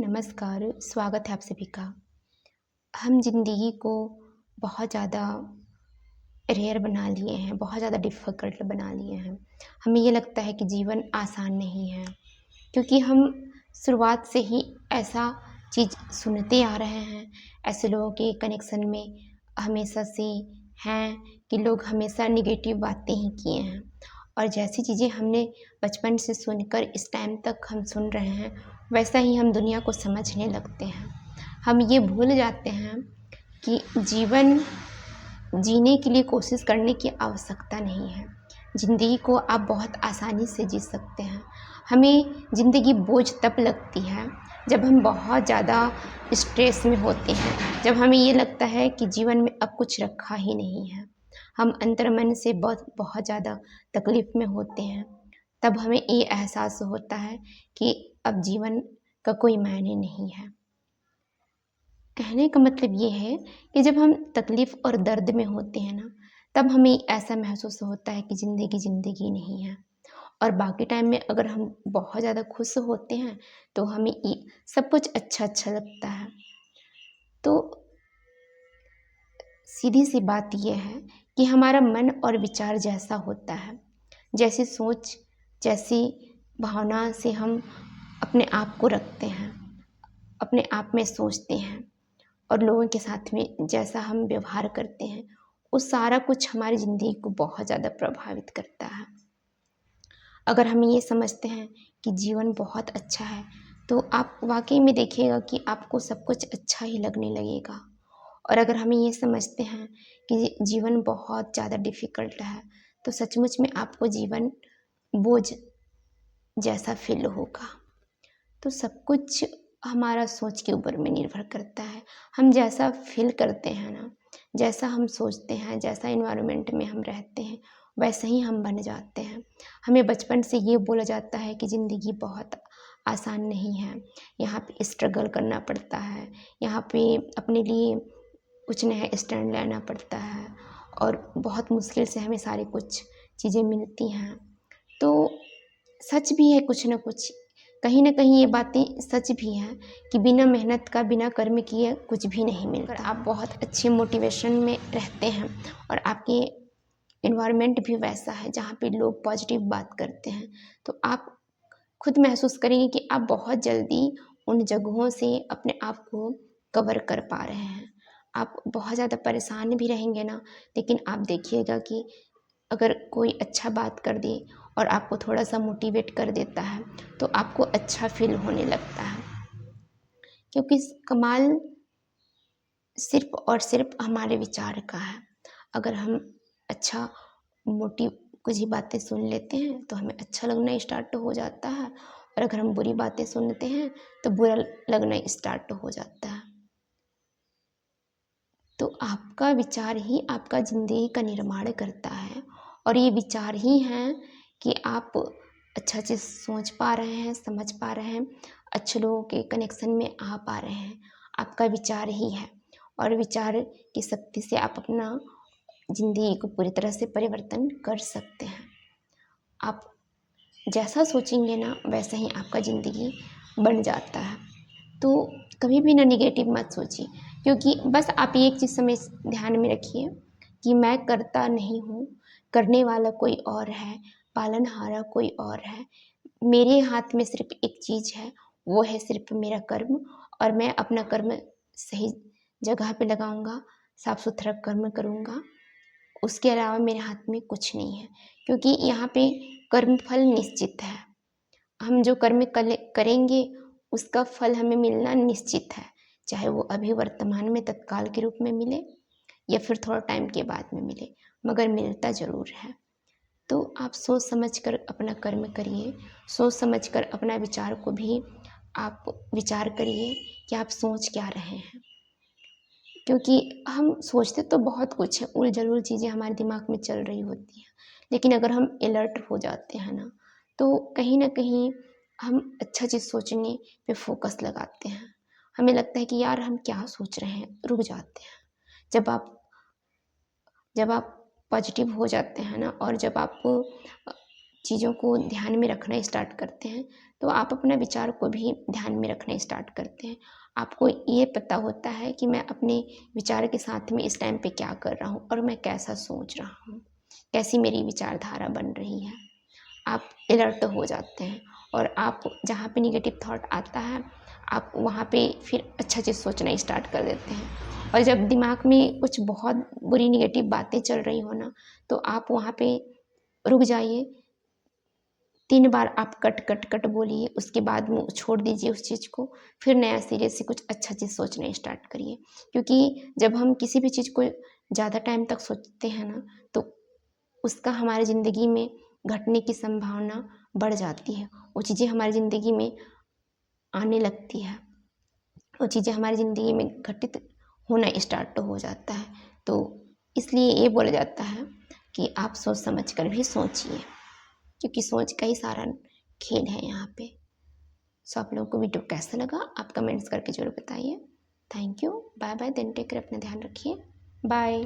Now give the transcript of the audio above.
नमस्कार, स्वागत है आप सभी का। हम ज़िंदगी को बहुत ज़्यादा रेयर बना लिए हैं, बहुत ज़्यादा डिफ़िकल्ट बना लिए हैं। हमें ये लगता है कि जीवन आसान नहीं है, क्योंकि हम शुरुआत से ही ऐसा चीज़ सुनते आ रहे हैं, ऐसे लोगों के कनेक्शन में हमेशा से हैं कि लोग हमेशा नेगेटिव बातें ही किए हैं। और जैसी चीज़ें हमने बचपन से सुनकर इस टाइम तक हम सुन रहे हैं, वैसा ही हम दुनिया को समझने लगते हैं। हम ये भूल जाते हैं कि जीवन जीने के लिए कोशिश करने की आवश्यकता नहीं है। ज़िंदगी को आप बहुत आसानी से जी सकते हैं। हमें ज़िंदगी बोझ तब लगती है जब हम बहुत ज़्यादा स्ट्रेस में होते हैं, जब हमें ये लगता है कि जीवन में अब कुछ रखा ही नहीं है। हम अंतर्मन से बहुत बहुत ज़्यादा तकलीफ़ में होते हैं, तब हमें ये एहसास होता है कि अब जीवन का कोई मायने नहीं है। कहने का मतलब ये है कि जब हम तकलीफ़ और दर्द में होते हैं ना, तब हमें ऐसा महसूस होता है कि ज़िंदगी ज़िंदगी नहीं है। और बाकी टाइम में अगर हम बहुत ज़्यादा खुश होते हैं, तो हमें ये सब कुछ अच्छा-अच्छा लगता है। तो सीधी-सी बात ये है कि हमारा मन और विचार जैसा होता है, जैसी सोच, जैसी भावना से हम अपने आप को रखते हैं, अपने आप में सोचते हैं और लोगों के साथ में जैसा हम व्यवहार करते हैं, वो सारा कुछ हमारी ज़िंदगी को बहुत ज़्यादा प्रभावित करता है। अगर हम ये समझते हैं कि जीवन बहुत अच्छा है, तो आप वाक़ई में देखिएगा कि आपको सब कुछ अच्छा ही लगने लगेगा। और अगर हम ये समझते हैं कि जीवन बहुत ज़्यादा डिफ़िकल्ट है, तो सचमुच में आपको जीवन बोझ जैसा फ़ील होगा। तो सब कुछ हमारा सोच के ऊपर में निर्भर करता है। हम जैसा फ़ील करते हैं ना, जैसा हम सोचते हैं, जैसा एनवायरनमेंट में हम रहते हैं, वैसे ही हम बन जाते हैं। हमें बचपन से ये बोला जाता है कि ज़िंदगी बहुत आसान नहीं है, यहाँ पे स्ट्रगल करना पड़ता है, यहाँ पे अपने लिए कुछ नया स्टैंड लेना पड़ता है और बहुत मुश्किल से हमें सारी कुछ चीज़ें मिलती हैं। तो सच भी है कुछ न कुछ, कहीं न कहीं ये बातें सच भी हैं कि बिना मेहनत का, बिना कर्म किए कुछ भी नहीं मिलता। अगर आप बहुत अच्छे मोटिवेशन में रहते हैं और आपके एनवायरनमेंट भी वैसा है जहाँ पे लोग पॉजिटिव बात करते हैं, तो आप खुद महसूस करेंगे कि आप बहुत जल्दी उन जगहों से अपने आप को कवर कर पा रहे हैं। आप बहुत ज़्यादा परेशान भी रहेंगे ना, लेकिन आप देखिएगा कि अगर कोई अच्छा बात कर दे और आपको थोड़ा-सा मोटिवेट कर देता है, तो आपको अच्छा फ़ील होने लगता है। क्योंकि कमाल सिर्फ़ और सिर्फ़ हमारे विचार का है। अगर हम अच्छा मोटिव कुछ ही बातें सुन लेते हैं, तो हमें अच्छा लगना स्टार्ट हो जाता है और अगर हम बुरी बातें सुनते हैं, तो बुरा लगना स्टार्ट हो जाता है। तो आपका विचार ही आपका ज़िंदगी का निर्माण करता है और ये विचार ही हैं कि आप अच्छा चीज़ सोच पा रहे हैं, समझ पा रहे हैं, अच्छे लोगों के कनेक्शन में आ पा रहे हैं। आपका विचार ही है और विचार की शक्ति से आप अपना ज़िंदगी को पूरी तरह से परिवर्तन कर सकते हैं। आप जैसा सोचेंगे ना, वैसा ही आपका ज़िंदगी बन जाता है। तो कभी भी ना नेगेटिव मत सोचिए, क्योंकि बस आप ये एक चीज़ ध्यान में रखिए कि मैं करता नहीं हूँ, करने वाला कोई और है, पालनहारा कोई और है। मेरे हाथ में सिर्फ़ एक चीज़ है, वो है सिर्फ़ मेरा कर्म और मैं अपना कर्म सही जगह पे लगाऊँगा, साफ-सुथरा कर्म करूँगा। उसके अलावा मेरे हाथ में कुछ नहीं है, क्योंकि यहाँ पे कर्म फल निश्चित है। हम जो कर्म करेंगे उसका फल हमें मिलना निश्चित है, चाहे वो अभी वर्तमान में तत्काल के रूप में मिले या फिर थोड़ा टाइम के बाद में मिले, मगर मिलता ज़रूर है। तो आप सोच समझ कर अपना कर्म करिए, सोच समझ कर अपना विचार को भी आप विचार करिए कि आप सोच क्या रहे हैं। क्योंकि हम सोचते तो बहुत कुछ है, उल-जलुल चीज़ें हमारे दिमाग में चल रही होती हैं, लेकिन अगर हम अलर्ट हो जाते हैं ना, तो कहीं न कहीं हम अच्छा चीज़ सोचने पे फ़ोकस लगाते हैं। हमें लगता है कि यार हम क्या सोच रहे हैं, रुक जाते हैं। जब आप जब आप पॉजिटिव हो जाते हैं ना और जब आप चीज़ों को ध्यान में रखना स्टार्ट करते हैं, तो आप अपने विचार को भी ध्यान में रखना स्टार्ट करते हैं। आपको ये पता होता है कि मैं अपने विचार के साथ में इस टाइम पे क्या कर रहा हूँ और मैं कैसा सोच रहा हूँ, कैसी मेरी विचारधारा बन रही है। आप अलर्ट हो जाते हैं और आप जहाँ पे निगेटिव थॉट आता है आप वहाँ पे फिर अच्छा चीज़ सोचना स्टार्ट कर देते हैं। और जब दिमाग में कुछ बहुत बुरी निगेटिव बातें चल रही हो ना, तो आप वहाँ पे रुक जाइए, 3 बार आप कट कट कट बोलिए, उसके बाद वो छोड़ दीजिए उस चीज़ को, फिर नया सिरे से कुछ अच्छा चीज़ सोचना स्टार्ट करिए। क्योंकि जब हम किसी भी चीज़ को ज़्यादा टाइम तक सोचते हैं ना, तो उसका हमारी ज़िंदगी में घटने की संभावना बढ़ जाती है। वो चीज़ें हमारी ज़िंदगी में आने लगती है, वो चीज़ें हमारी ज़िंदगी में घटित होना स्टार्ट हो जाता है। तो इसलिए ये बोला जाता है कि आप सोच समझ कर भी सोचिए, क्योंकि सोच का ही सारा खेल है यहाँ पे। सो आप लोगों को वीडियो कैसा लगा आप कमेंट्स करके ज़रूर बताइए। Thank you, bye bye, then take care, अपना ध्यान रखिए, बाय।